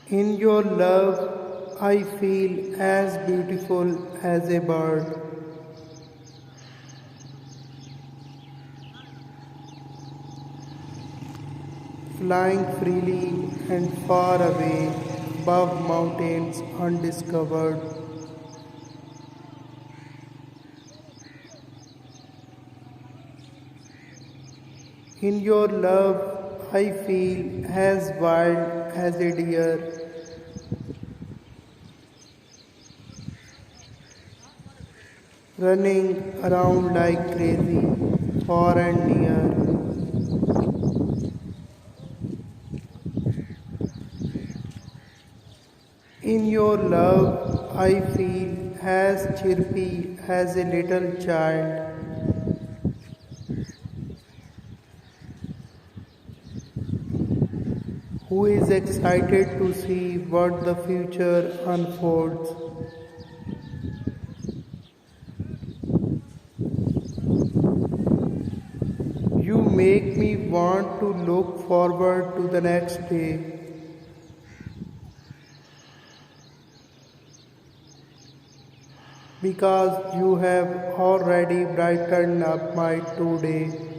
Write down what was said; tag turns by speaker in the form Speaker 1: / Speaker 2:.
Speaker 1: In your love, I feel as beautiful as a bird, flying freely and far away above mountains undiscovered. In your love, I feel as wild as a deer, running around like crazy, far and near. In your love, I feel as chirpy as a little child, who is excited to see what the future unfolds. You make me want to look forward to the next day because you have already brightened up my today.